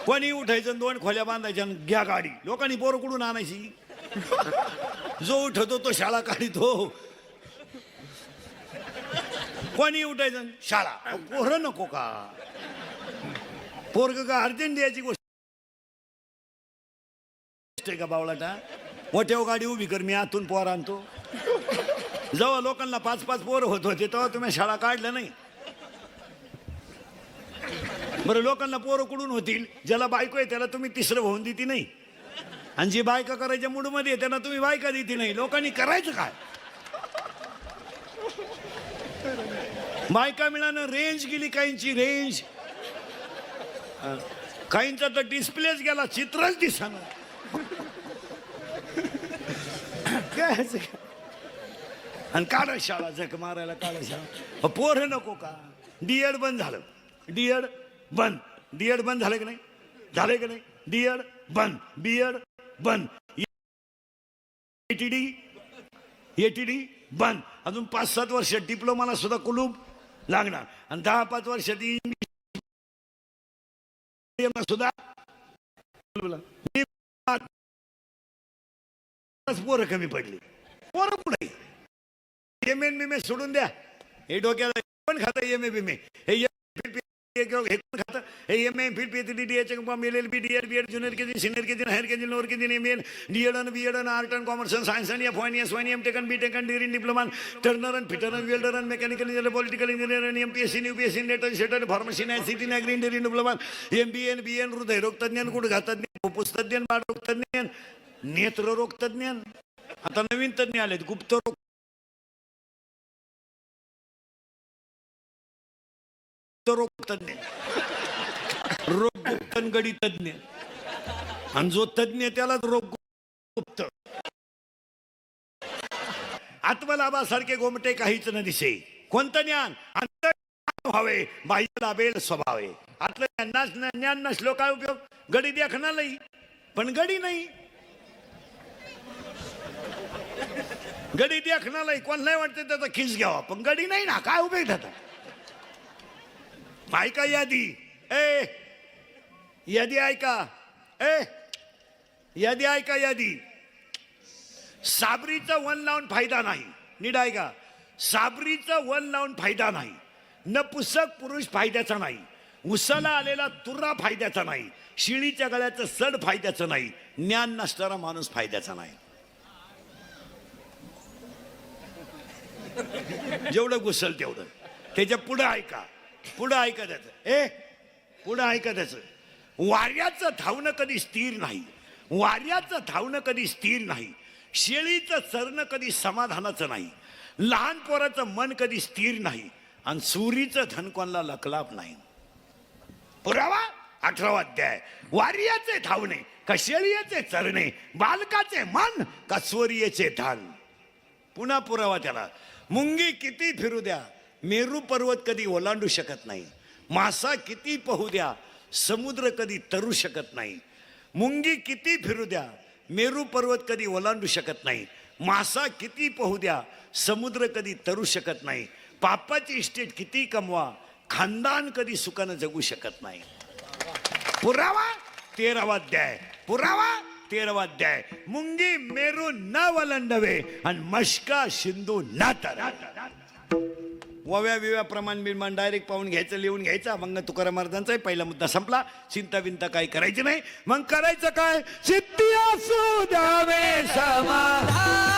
कोणी उठायचं 2 खोल्या बांधायच्या घ्या गाडी. लोकांनी पोरं कुठून आणायची? जो उठतो तो शाळा काढितो. कोणी उठायचं शाळा. पोरं नको का? पोरग का अर्जंट द्यायची गोष्ट आहे का बावळाटा? मोठ्या गाडी उभी कर, मी आतून पोर आणतो. जेव्हा लोकांना 5-5 पोरं होत होते तेव्हा तुम्ही शाळा काढल्या नाही. बरं लोकांना पोरं कुठून होतील? ज्याला बायको आहे त्याला तुम्ही तिसरं होऊन देती नाही. आणि जी बायका करायच्या मूडमध्ये त्यांना तुम्ही बायका देती नाही. लोकांनी करायचं काय? बायका मिळानं रेंज गेली. काहींची रेंज, काहींचा तर डिस्प्लेच गेला, चित्रच दिसणार. काय आणि काढा शाळा जग मारायला काढा शाळा. पोरं नको का? DED बंद झालं. DED बंद. DED बंद झालं की नाही? झालंय की नाही? DED बंद, BED बंद, ATD बंद. अजून 5-7 वर्ष डिप्लोमाला सुद्धा कुलूप लागणार. आणि 10-5 वर्ष ती सुद्धा पोरं कमी पडली. पोरं पुढे MA BMA सोडून द्या. हे डोक्याला पण खातं MA BMA. हे कोण खातं? हे MA PhD LLB DED BED junior KG, senior KG, higher KG, lower KG, MA DED आणि BED आणि आर्ट अँड कॉमर्स आणि सायन्स आणि FY आणि SY आणि MTech आणि BTech आणि डिग्री डिप्लोमा, टर्नर आणि फिटर आणि वेल्डर आणि मेकॅनिकल इंजिनियर, पॉलिटिकल इंजिनियर आणि MPSC UPSC नेट आणि शेट आणि फार्मसी आणि ICT आणि ॲग्री डिग्री डिप्लोमा, MBA आणि BA, हृदयरोग तज्ञ, गुडघातज्ञ, फुफ्फुस तज्ञ, बाळरोग तज्ञ, नेत्ररोग तज्ञ. आता नवीन तज्ञ आलेत, गुप्तरोग तज्ञ, रोग गुप्त गडी तज्ञ. आणि जो तज्ञ त्यालाच रोग गुप्त. आत्मलाभासारखे गोमटे काहीच न दिसे. कोणतं ज्ञान? अंतर्ज्ञान व्हावे, बाह्य लाभेल स्वभावे. आतलं ज्ञान नसलो काय उपयोग? गडी देखणार नाही पण गडी नाही. गडी देखणार नाही, कोणाला वाटतं त्याचा खिस घ्यावा पण गडी नाही ना. काय उपयोग त्याचा? ऐका यादी. यादी ऐका. यादी ऐका. यादी. साबरीचं वन लावून फायदा नाही. नीट ऐका. साबरीचं वन लावून फायदा नाही. नपुसक पुरुष फायद्याचा नाही. उसाला आलेला तुर्रा फायद्याचा नाही. शिळीच्या गळ्याचं सड फायद्याचं नाही. ज्ञान नसणारा माणूस फायद्याचा नाही. जेवढं घुसल तेवढं. त्याच्या पुढं ऐका. पुढं ऐका त्याचं. पुढं ऐका त्याचं. वाऱ्याचं धावणं कधी स्थिर नाही. वाऱ्याचं धावणं कधी स्थिर नाही. शेळीचं चरणं कधी समाधानाचं नाही. लहान पोराचं मन कधी स्थिर नाही. आणि सुरीचं धन कोणाला लकलाप नाही. पुरावा 18वा अध्याय. वाऱ्याचे धावणे का शेळीचे चरणे, बालकाचे मन का स्वरीयेचे धन. पुन्हा पुरावा त्याला. मुंगी किती फिरू द्या, मेरू पर्वत कधी ओलांडू शकत नाही. मासा किती पोहू द्या, समुद्र कधी तरू शकत नाही. मुंगी किती फिरू द्या, मेरू पर्वत कधी ओलांडू शकत नाही. मासा किती पोहू द्या, समुद्र कधी तरू शकत नाही. बापाची इस्टेट किती कमवा, खानदान कधी सुखानं जगू शकत नाही. पुरावा 13वा अध्याय, पुरावा 13वा अध्याय. मुंगी मेरू न वलंडवे आणि मशका शिंदू न तर. वव्या विव्या प्रमाण बिमान डायरेक्ट पाहून घ्यायचं, लिहून घ्यायचा. मग तुकाराम महाराजांचा पहिला मुद्दा संपला. चिंता बिंता काही करायची नाही. मग करायचं काय? सिद्धी असू द्यावे समाधान.